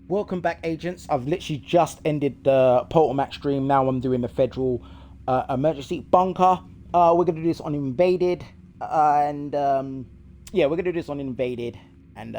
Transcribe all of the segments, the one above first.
Welcome back, agents. I've literally just ended the Portal Max stream. Now I'm doing the Federal Emergency Bunker. We're going to do this on Invaded. Yeah, we're going to do this on Invaded. And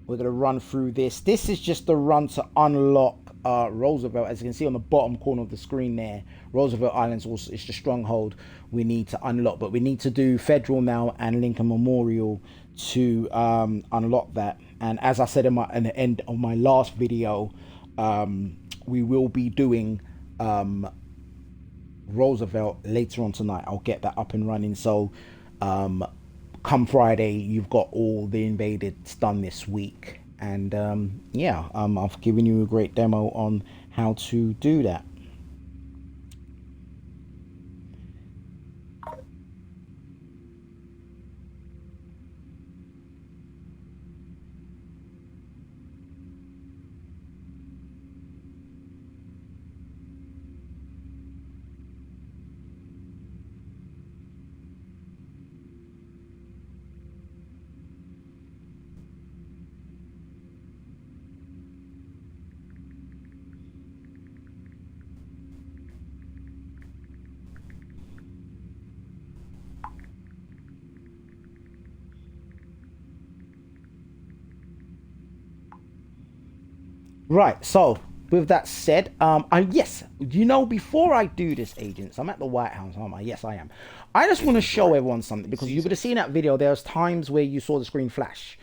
we're going to run through this. This is just the run to unlock Roosevelt. As you can see on the bottom corner of the screen there, Roosevelt Islands also is the stronghold we need to unlock. But we need to do Federal now and Lincoln Memorial to unlock that. And as I said in the end of my last video, we will be doing Roosevelt later on tonight. I'll get that up and running. So come Friday, you've got all the invaded done this week. And yeah, I've given you a great demo on how to do that. Right, so with that said, yes, you know, before I do this, agents, I'm at the White House, aren't I? Yes, I am. I just want to show everyone something, because you could have seen that video. There's times where you saw the screen flash.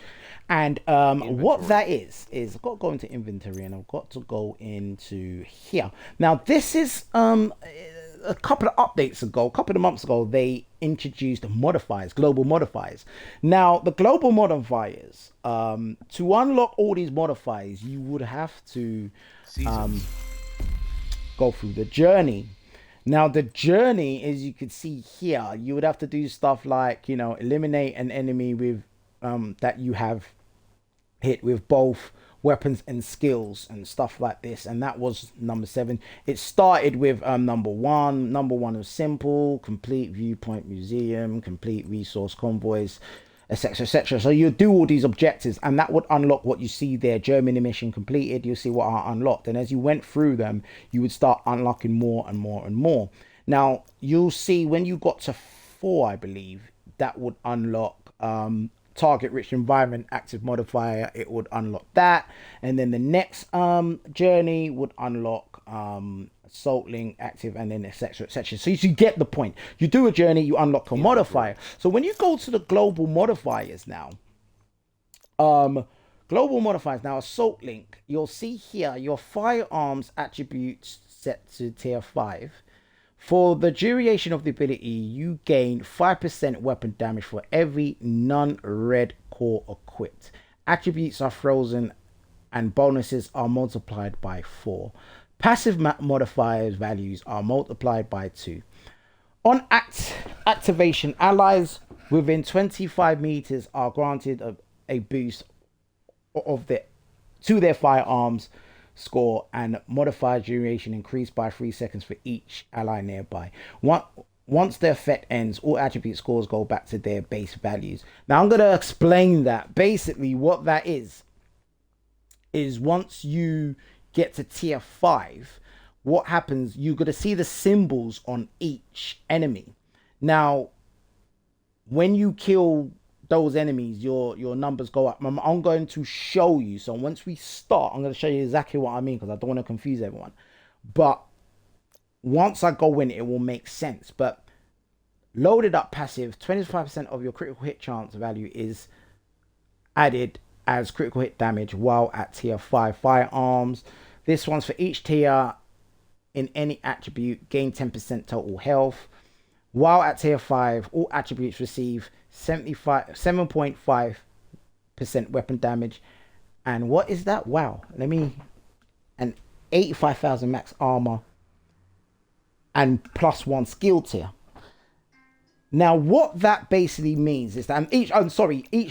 And what that is I've got to go into inventory, and I've got to go into here. Now, this is a couple of updates ago, a couple of months ago, they introduced modifiers, global modifiers. Now, the global modifiers, to unlock all these modifiers, you would have to go through the journey. Now, the journey, as you can see here, you would have to do stuff like, you know, eliminate an enemy with that you have hit with both weapons and skills and stuff like this. And that was number 7. It started with number 1. Number 1 was simple: complete viewpoint museum, complete resource convoys, etc, etc. So you do all these objectives, and that would unlock what you see there. Germany mission completed. You'll see what are unlocked, and as you went through them, you would start unlocking more and more and more. Now, you'll see when you got to 4, I believe, that would unlock target rich environment active modifier. It would unlock that, and then the next journey would unlock assault link active, and then etc etc. So you get the point. You do a journey, you unlock a modifier. So when you go to the global modifiers now, assault link, you'll see here your firearms attributes set to tier 5. For the duration of the ability, you gain 5% weapon damage for every non-red core equipped. Attributes are frozen and bonuses are multiplied by 4. Passive modifiers values are multiplied by 2. On activation, allies within 25 meters are granted a boost to their firearms score, and modifier duration increased by 3 seconds for each ally nearby. Once the effect ends, all attribute scores go back to their base values. Now I'm going to explain that. Basically what that is once you get to tier 5, what happens, you're going to see the symbols on each enemy. Now, when you kill those enemies, your numbers go up. I'm going to show you. So once we start, I'm going to show you exactly what I mean, because I don't want to confuse everyone. But once I go in, it will make sense. But loaded up passive, 25% of your critical hit chance value is added as critical hit damage while at tier 5. Firearms, this one's for each tier in any attribute, gain 10% total health. While at tier 5, all attributes receive 7.5% weapon damage. And what is that? Wow. And 85,000 max armor and +1 skill tier. Now, what that basically means is that each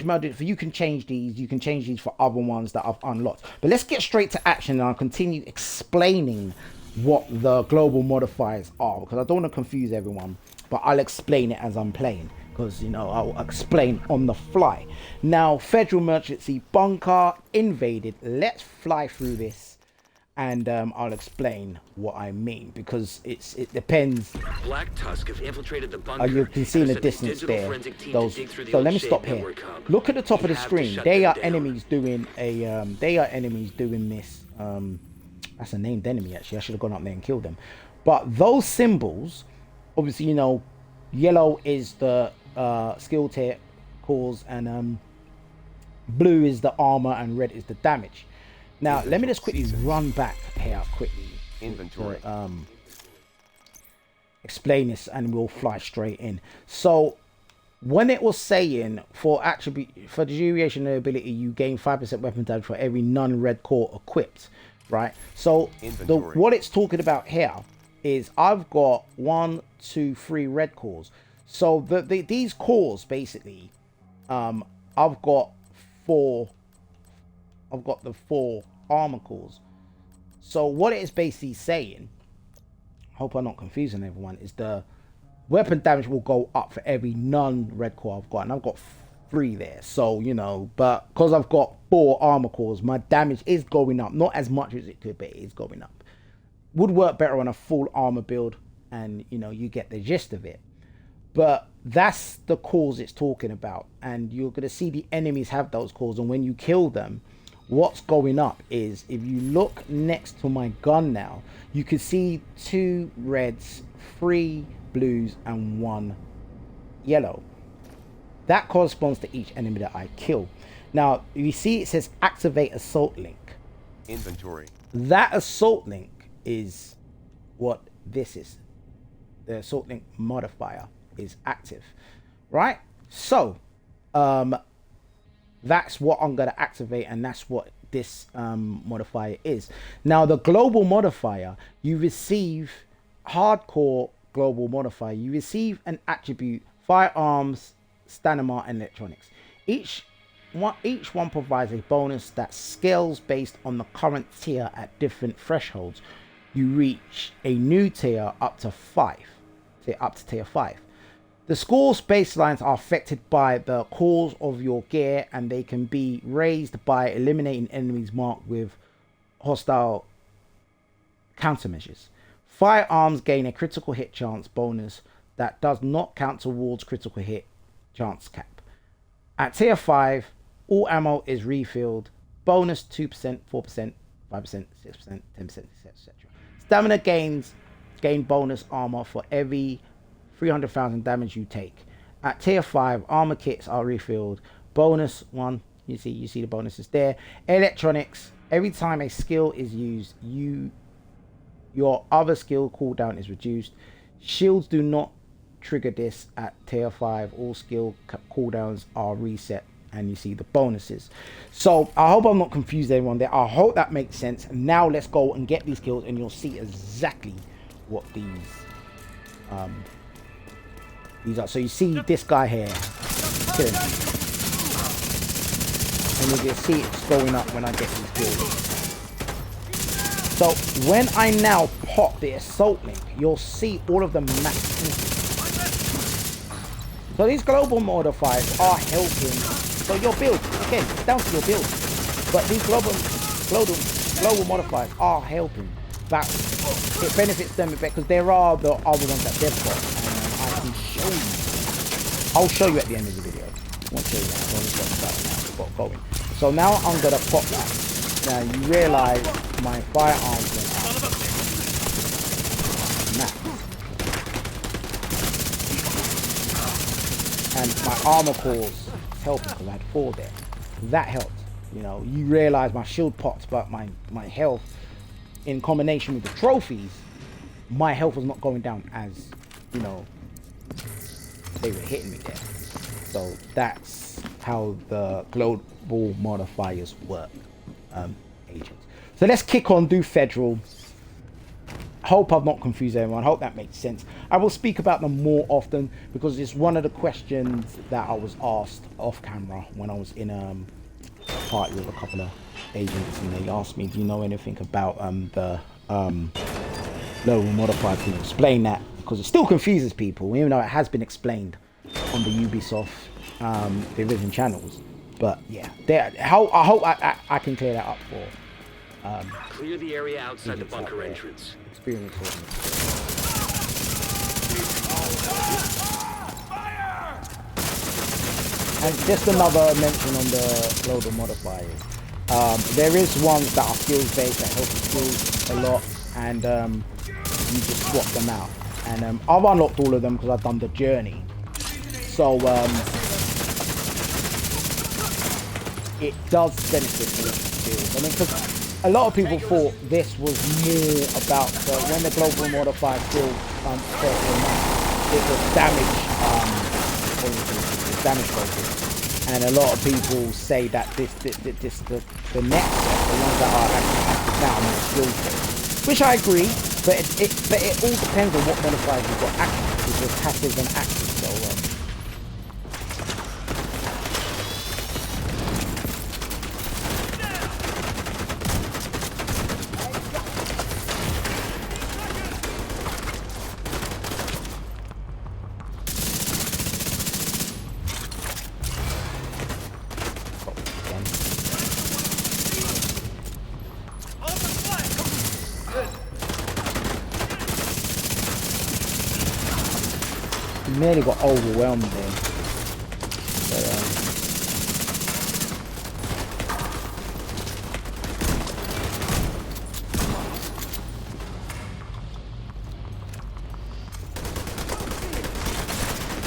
mode, you can change these for other ones that I've unlocked. But let's get straight to action, and I'll continue explaining what the global modifiers are, because I don't want to confuse everyone, but I'll explain it as I'm playing. because you know I'll explain on the fly. Now, Federal Emergency Bunker invaded. Let's fly through this, and I'll explain what I mean, because it depends. Black Tusk have infiltrated the bunker. You can see in the distance there. Those. So let me stop here. Look at the top of the screen. They are enemies doing a. They are enemies doing this. That's a named enemy actually. I should have gone up there and killed them. But those symbols, obviously, you know, yellow is the skill tier cause, and blue is the armor, and red is the damage. Now, let me just quickly run back here quickly. Inventory. Explain this, and we'll fly straight in. So, when it was saying for the duration ability, you gain 5% weapon damage for every non-red core equipped, right? So, what it's talking about here is I've got 1, 2, 3 red cores. So these cores basically, I've got 4. I've got the 4 armor cores. So what it is basically saying, hope I'm not confusing everyone, is the weapon damage will go up for every non-red core I've got, and I've got 3 there. So you know, but because I've got 4 armor cores, my damage is going up, not as much as it could, but it is going up. Would work better on a full armor build, and you know, you get the gist of it. But that's the cores it's talking about, and you're going to see the enemies have those cores, and when you kill them, what's going up is, if you look next to my gun now, you can see 2 reds, 3 blues, and 1 yellow. That corresponds to each enemy that I kill. Now you see it says activate assault link. Inventory. That assault link is what this is. The assault link modifier is active, right? So that's what I'm going to activate, and that's what this modifier is. Now, the global modifier, you receive hardcore global modifier. You receive an attribute: firearms, stamina, and electronics. Each one provides a bonus that scales based on the current tier at different thresholds. You reach a new tier up to tier 5. The score's baselines are affected by the cores of your gear, and they can be raised by eliminating enemies marked with hostile countermeasures. Firearms gain a critical hit chance bonus that does not count towards critical hit chance cap. At tier 5, all ammo is refilled. Bonus 2%, 4%, 5%, 6%, 10%, etc. Stamina gain bonus armor for every 300,000 damage you take. At tier 5, armor kits are refilled. Bonus 1, you see the bonuses there. Electronics, every time a skill is used, your other skill cooldown is reduced. Shields do not trigger this at tier 5. All skill cooldowns are reset, and you see the bonuses. So I hope I'm not confused everyone there. I hope that makes sense. Now let's go and get these kills, and you'll see exactly what these are. So you see this guy here killing him, and you can see it's going up when I get these kills. So when I now pop the assault link, you'll see all of the max increase. So these global modifiers are helping. So your build, again, it's down to your build. But these global modifiers are helping. That it benefits them because there are the other ones that they've got, and I can show you. I'll show you at the end of the video. I won't show you that. I've only got that now. Got going. So now I'm gonna pop that. Now you realise my firearms went up. Max. And my armor cores helping because I had 4 there. That helped. You know, you realise my shield popped, but my health, in combination with the trophies, my health was not going down as, you know, they were hitting me there. So that's how the global modifiers work, agents. So let's kick on, do Federal. Hope I've not confused everyone. Hope that makes sense. I will speak about them more often because it's one of the questions that I was asked off camera when I was in a party with a couple of agents, and they asked me, do you know anything about the global modifier? Can you explain that? Because it still confuses people, even though it has been explained on the Ubisoft Division channels. But yeah, I hope I can clear that up for Clear the area outside the bunker entrance. experience. And just another mention on the global modifiers. There is ones that are skills based that help you skills a lot, and you just swap them out. And I've unlocked all of them because I've done the journey. So it does benefit the skills. I mean, because a lot of people thought this was more about when the global modifier skill first came out, it was damage focused, and a lot of people say that the next set, the ones that are actually now more skills based, which I agree, but it all depends on what modifiers you've got active, because there's passive and active. So nearly got overwhelmed there. But,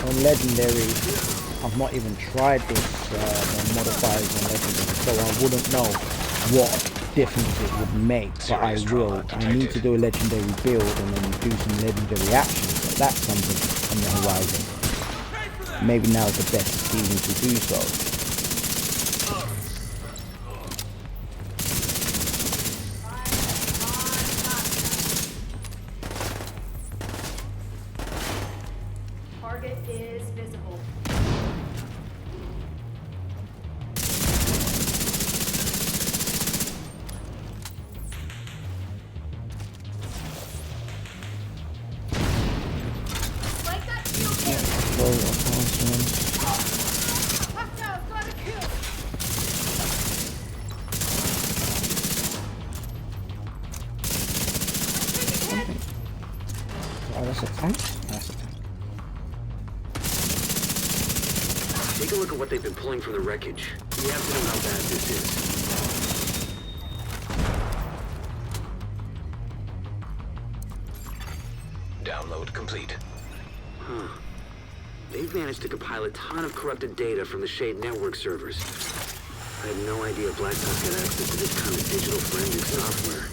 on legendary, I've not even tried this modifiers on legendary, so I wouldn't know what difference it would make. But I will. I need to do a legendary build and then do some legendary actions. But that's something on the horizon. Maybe now is the best season to do so. Target is visible. Oh, that's a tank? That's a tank. Take a look at what they've been pulling from the wreckage. We have to know how bad this is. Download complete. Huh. They've managed to compile a ton of corrupted data from the Shade network servers. I had no idea Black Tusk had access to this kind of digital forensic software.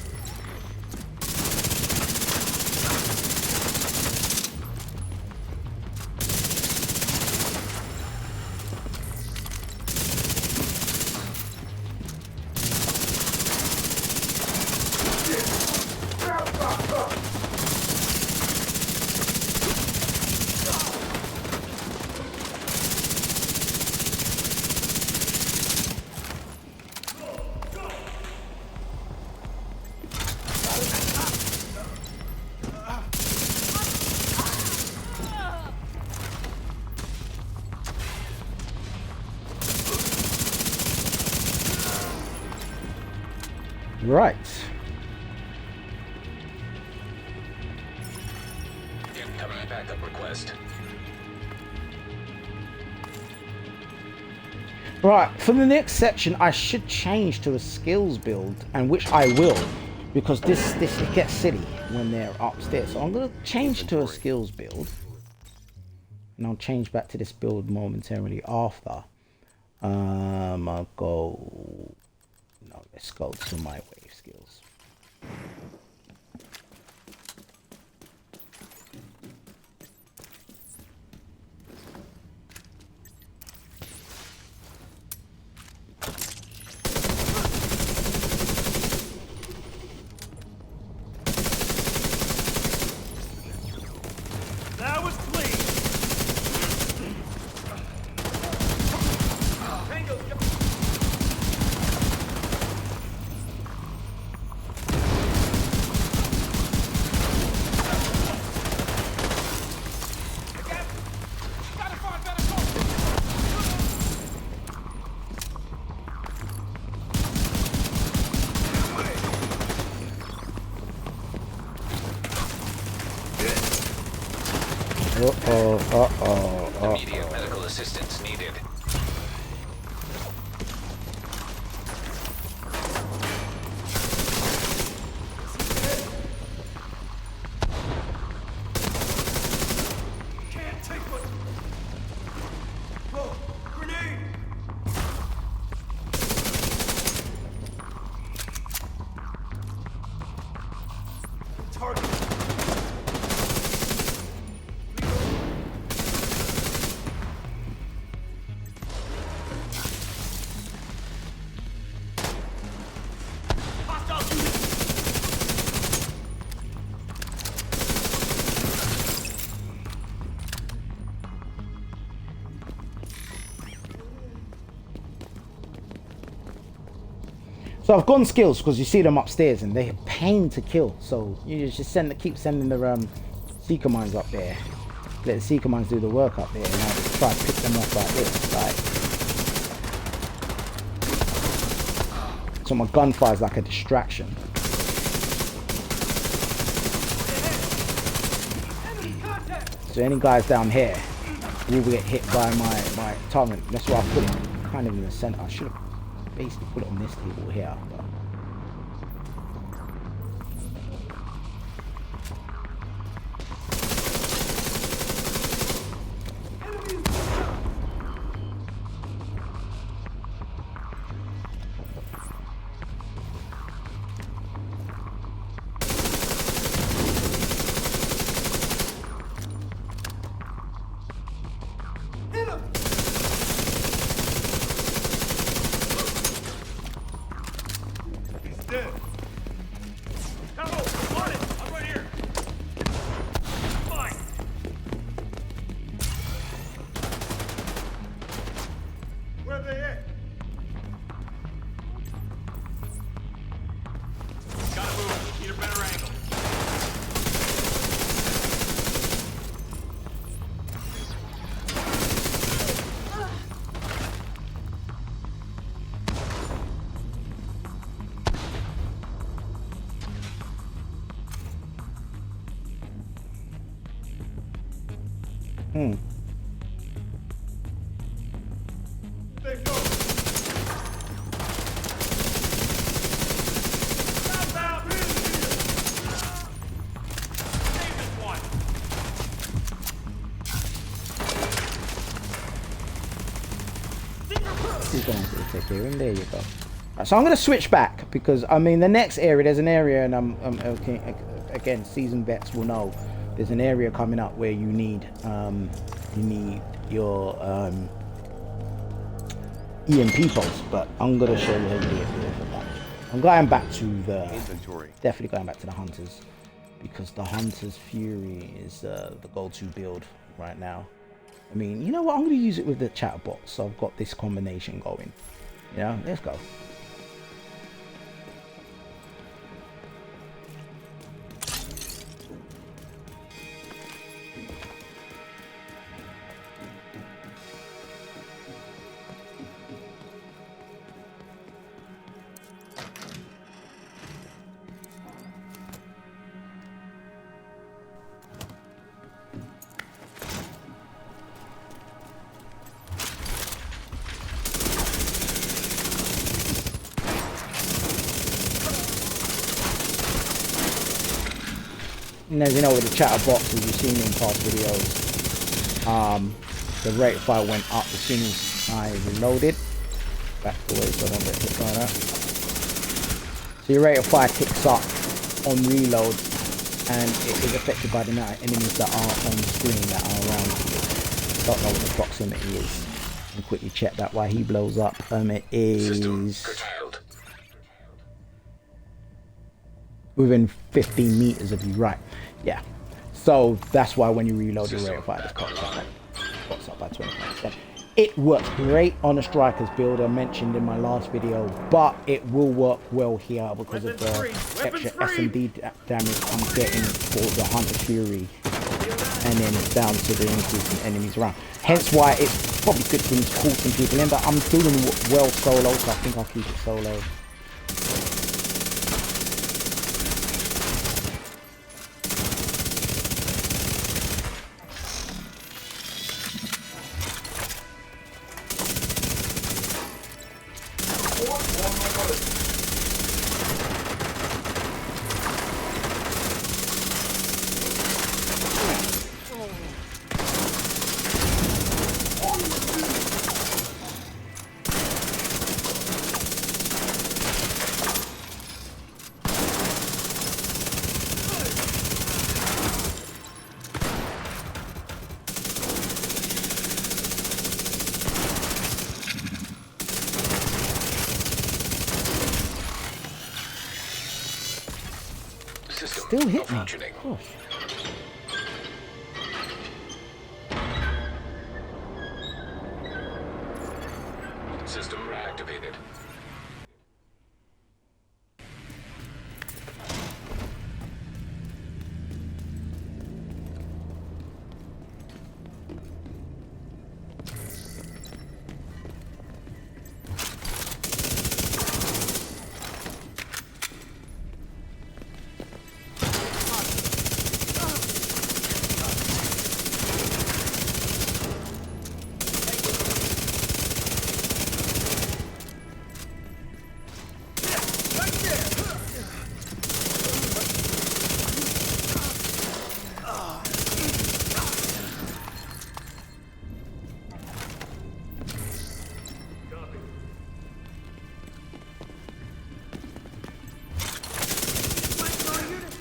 Right. Incoming backup request. Right, for the next section, I should change to a skills build, and which I will, because this it gets silly when they're upstairs. So I'm gonna change to a skills build, and I'll change back to this build momentarily after. I'll go. No, let's go to my wave skills. That was clean. Immediate medical assistance needed. Can't take what. Oh, grenade! Target. So I've gone skills because you see them upstairs and they're pain to kill. So you just keep sending the seeker mines up there. Let the seeker mines do the work up there, and I just try to pick them up like this. Like, so my gunfire is like a distraction. So any guys down here will get hit by my target. That's why I put it kind of in the center. I should have basically put it on this table here, but and there you go. So I'm going to switch back because I mean the next area, there's an area, and I'm okay, again, seasoned vets will know there's an area coming up where you need your EMP pulse, but I'm going to show you how to do it for that. I'm going back to the Inventory. Definitely going back to the Hunters, because the Hunter's Fury is the go-to build right now. I mean, you know what? I'm going to use it with the Chatterbox, so I've got this combination going. You know, let's go. And as you know, with the Chatterbox, as you've seen in past videos, the rate of fire went up as soon as I reloaded. Back away so I don't get hit by that. So your rate of fire ticks up on reload, and it is affected by the amount of enemies that are on the screen that are around you. Don't know what the proximity is. I'll quickly check that while he blows up. It is within 15 meters of you, right? Yeah. So that's why when you reload your rate of fire, just pops up by 25%. It works great on a striker's build, I mentioned in my last video, but it will work well here because of the extra S&D damage I'm getting for the Hunter Fury, and then it's down to the increase in enemies around. Hence why it's probably good for me to call some people in, but I'm doing well solo, so I think I'll keep it solo. System Still hit me. malfunctioning. Gosh. System reactivated.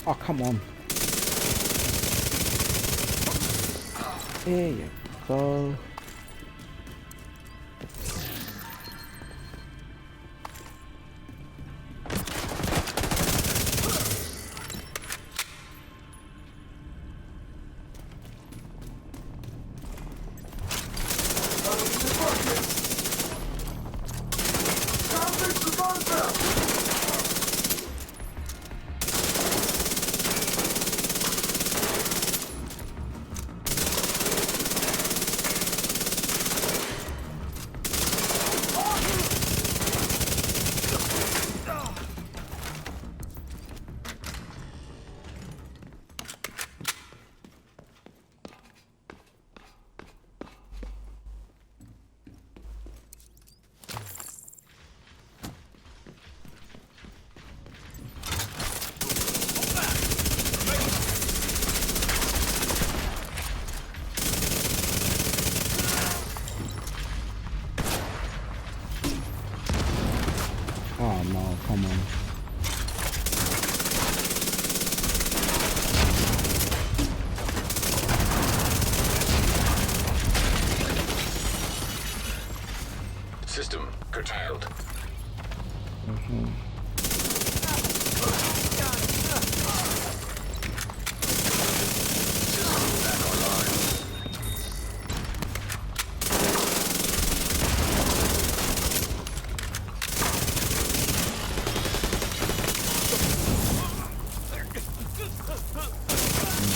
Oh, come on. There you go. Oh no, come on. System curtailed. System back online.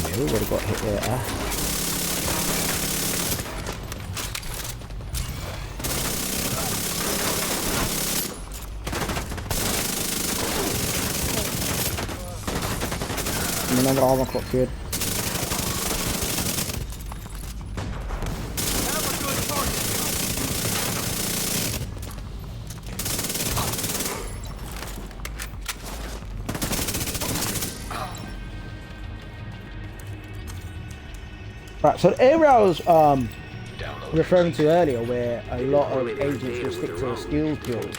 Yeah, we would have got hit there. Another armor clock good. Right, so the area I was referring to earlier, where a lot of agents will stick to a skills build.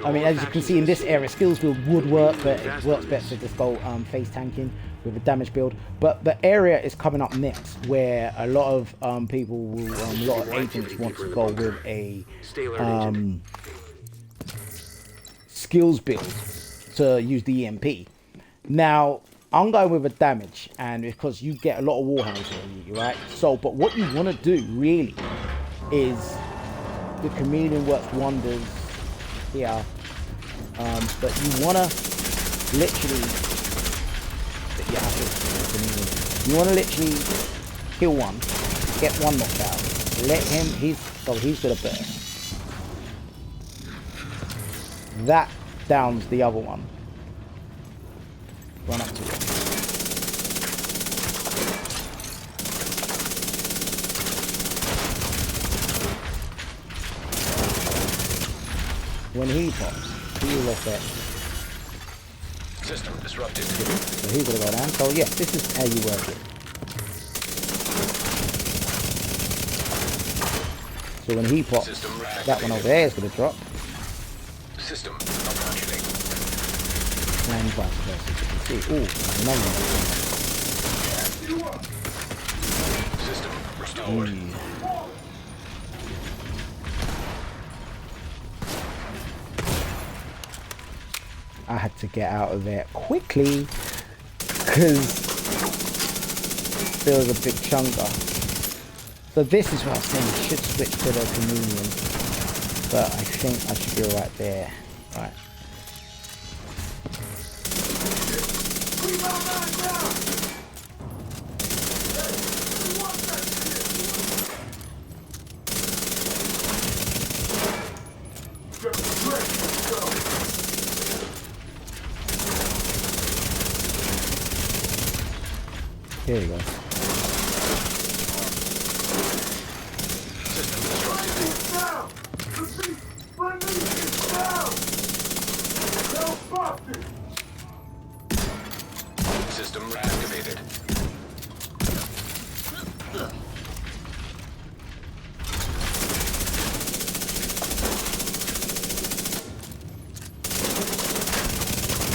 I mean, as you can see in this area, skills build would work, but it works better to just go face tanking with a damage build. But the area is coming up next, where a lot of people will, a lot of agents want to go with a skills build to use the EMP. Now, I'm going with a damage, and because you get a lot of warhounds on you, right? So, but what you want to do really is the Chameleon works wonders here, but you want to literally, you want to literally kill one, get one knocked out, let him. He's gonna burst. That downs the other one. Run up to it. When he pops, he will affect. System disrupted. So he's gonna go down. So yeah, this is how you work it. So when he pops, that one over there is gonna drop. System malfunctioning. And vice versa. You can see. Ooh, another one. System restored. I had to get out of there quickly. because there was a big chunker. So this is what I'm saying. You should switch to the Chameleon, but I think I should be right there. Right. There you go. System activated.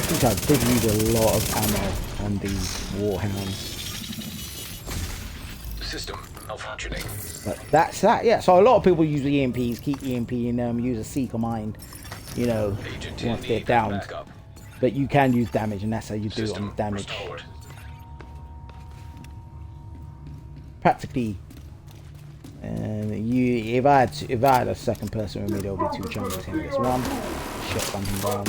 I think I did use a lot of ammo on these warhounds. System malfunctioning. But that's that, yeah. So a lot of people use the EMPs, keep EMPing them, use a Seeker Mind, you know, Agent once in they're need of down. backup. But you can use damage, and that's how you do it on System damage. restored. Practically, if I had a second person with me, there would be 2 jumpers in this one. Shotgun him down.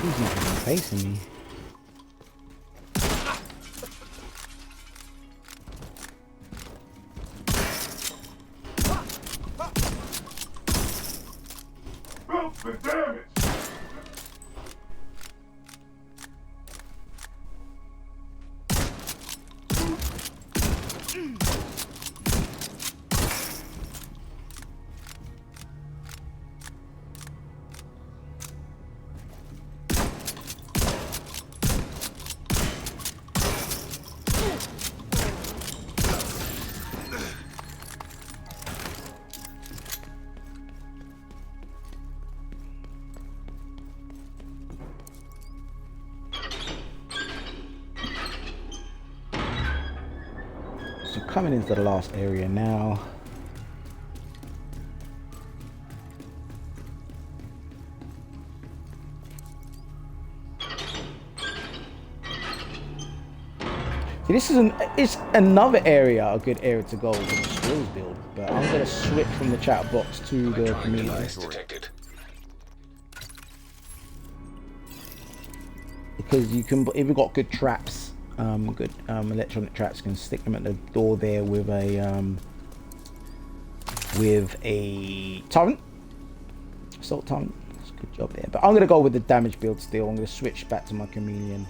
He's not even facing me. So coming into the last area now. See, this is it's another area, a good area to go with the skills build, but I'm gonna switch from the Chatterbox to the Electronic Chameleon. device detected. Because you can, if you've got good traps, good electronic traps, you can stick them at the door there with a torrent, assault torrent. That's a good job there. But I'm gonna go with the damage build still. I'm gonna switch back to my Chameleon.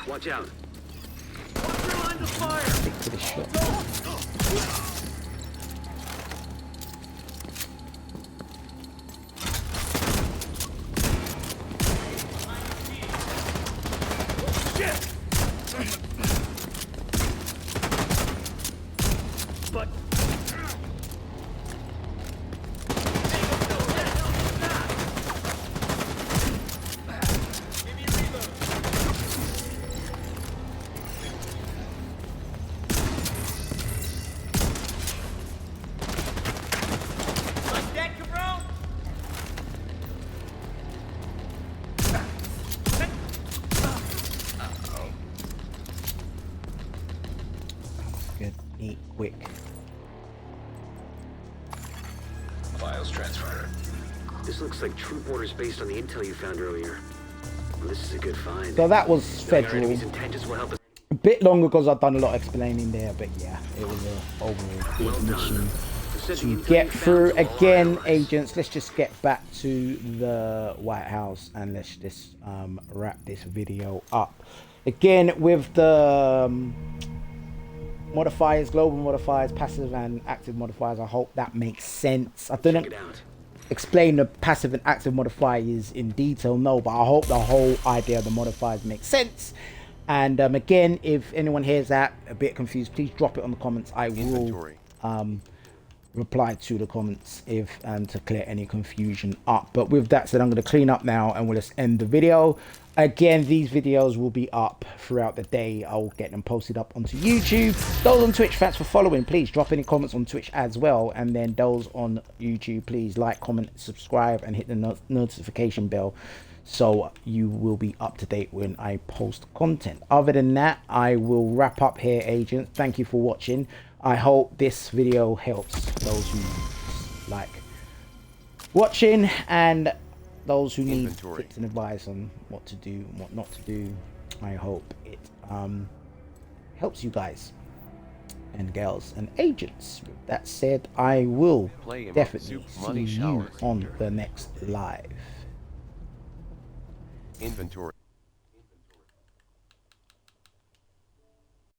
Watch out. Stick to the shot. Good, neat, quick. Files transfer. This looks like troop orders based on the intel you found earlier. Well, this is a good find. So that was Knowing our federal. enemy's intentions will help us. A bit longer because I've done a lot of explaining there, but yeah, it was a overall Well big done. mission You said the to intel get you through. found's all Again, ours. agents, let's just get back to the White House and let's just wrap this video up. Again, with the modifiers, global modifiers, passive and active modifiers, I hope that makes sense. I Check didn't it out. explain the passive and active modifiers in detail, no, but I hope the whole idea of the modifiers makes sense. And again, if anyone hears that a bit confused, please drop it on the comments. I will Inventory. reply to the comments if to clear any confusion up. But with that said, I'm going to clean up now and we'll just end the video. Again, these videos will be up throughout the day. I'll get them posted up onto YouTube. Those on Twitch, thanks for following. Please drop any comments on Twitch as well. And then those on YouTube, please like, comment, subscribe, and hit the notification bell so you will be up to date when I post content. Other than that, I will wrap up here, agents. Thank you for watching. I hope this video helps those who like watching and those who need tips and advice on what to do and what not to do. I hope it helps you guys and girls and agents. With that said, I will definitely see you on the next live. Inventory.